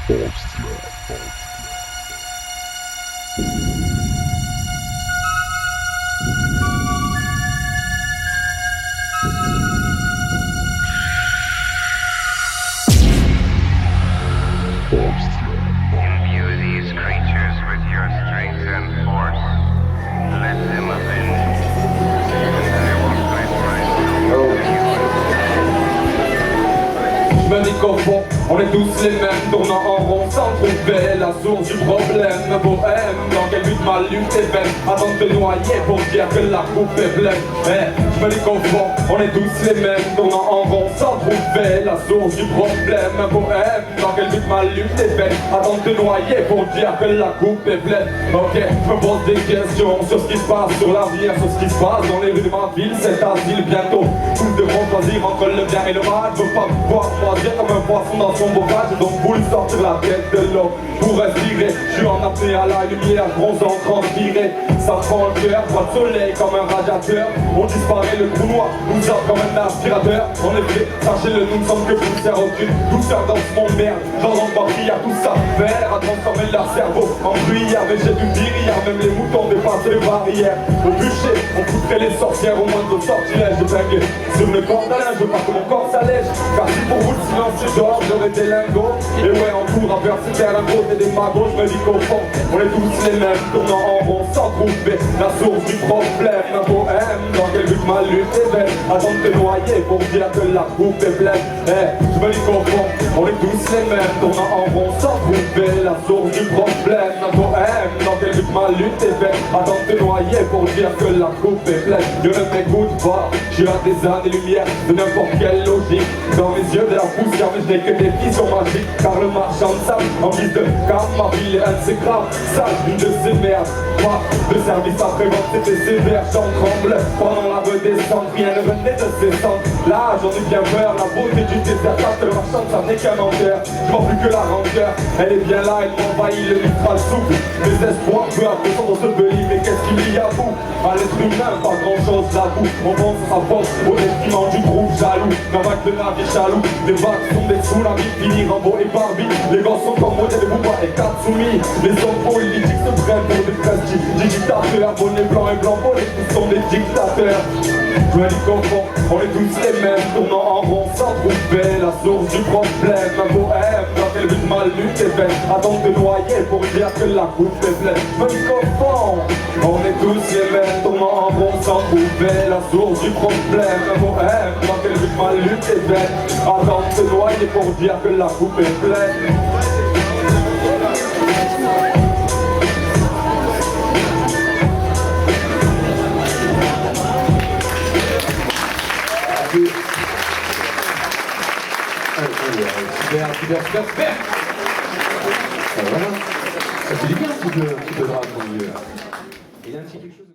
Imbue these creatures with your strength and force. Let them avenge, and I will fight myself to you. Je me dis qu'au fond, on est tous les mêmes, tournant en rond sans trouver la source du problème. Bohème, dans quel but ma lutte est vaine, avant de te noyer pour dire que la coupe est pleine. Je me dis qu'au fond, on est tous les mêmes, tournant en rond sans trouver la source du problème. Bohème, dans quel but ma lutte est vaine, avant de te noyer pour dire que la coupe est pleine. Ok, je me pose des questions sur ce qui se passe, sur l'avenir, sur ce qui se passe dans les rues de ma ville, cet asile bientôt. Tous devront choisir entre le bien et le mal, je veux pas pouvoir choisir comme un poisson dans son bocage, donc voulu sortir la tête de l'eau pour respirer. Je suis en apnée à la lumière, bronzant, transpiré. Ça prend le cœur, pas de soleil comme un radiateur. On disparaît, le trou noir nous sort comme un aspirateur. En effet, sachez-le, nous ne sommes que poussière, aucune douceur dans ce monde merde. Dans l'entreprise, y'a tout ça faire à transformer leur cerveau en bruyère. Mais j'ai du dire, même les moutons dépassent les barrières. Au bûcher, on foutrait les sorcières au moindre sortilège. Je bringue sur le corps d'Alain, je veux pas que mon corps s'allège. Car si pour vous le silence c'est dehors, j'aurais des lingots. Et ouais, en cours à faire c'était un gros et des magots. Je me dis qu'au fond, on est tous les mêmes, tournant en rond sans trouver la source du problème. Un poème, dans quel but ma lutte est vaine, avant de te noyer pour dire que la coupe est pleine. Je me dis qu'au fond, on est tous les mêmes, tournant en rond sans trouver la source du problème. Un poème, dans quel but ma lutte est vaine, avant de te noyer pour dire que la coupe est pleine. Je ne m'écoute pas, je suis à des années-lumière de n'importe quelle logique. Dans mes yeux de la poussière, mais je n'ai que des visions magiques. Car le marchand de sable, en guise de karma, ma ville est un de ses graves, sale, une de ces merdes. Moi, le service après-vente c'était sévère, j'en tremble. Pendant la redescente, rien ne venait de ses centres. Là, j'en ai bien peur, la beauté du désert, le marchand, ça n'est qu'un menteur. Je vois plus que la rancœur, elle est bien là, elle m'envahit, le mistral souffle. Mes espoirs, peu à peu, sont dans ce pays, mais qu'est-ce qu'il y a à bout? À l'être humain, pas grand-chose là-bout. On pense à sa force, au détriment du groupe jaloux. D'un vague de navires chaloux, des vagues sont des tsunamis, finir en beau et Barbie. Les gosses sont comme modèle Booba et Katsumi. Les hommes politiques se prennent pour des prestiges dictateurs, bonnets blancs et blancs, tous sont des dictateurs. Je me dis qu'au fond, on est tous les mêmes, tournant en rond sans trouver la source du problème. Un poème, dans quel but ma lutte est vaine, attends de te noyer pour dire que la coupe est pleine. Je me dis qu'au fond, on est tous les mêmes, tournant en rond sans trouver la source du problème. Un poème, dans quel but ma lutte est vaine, attends de te noyer pour dire que la coupe est pleine. Super. Voilà. Ça fait du bien un petit peu de rap, mon vieux. Il y a un petit quelque chose.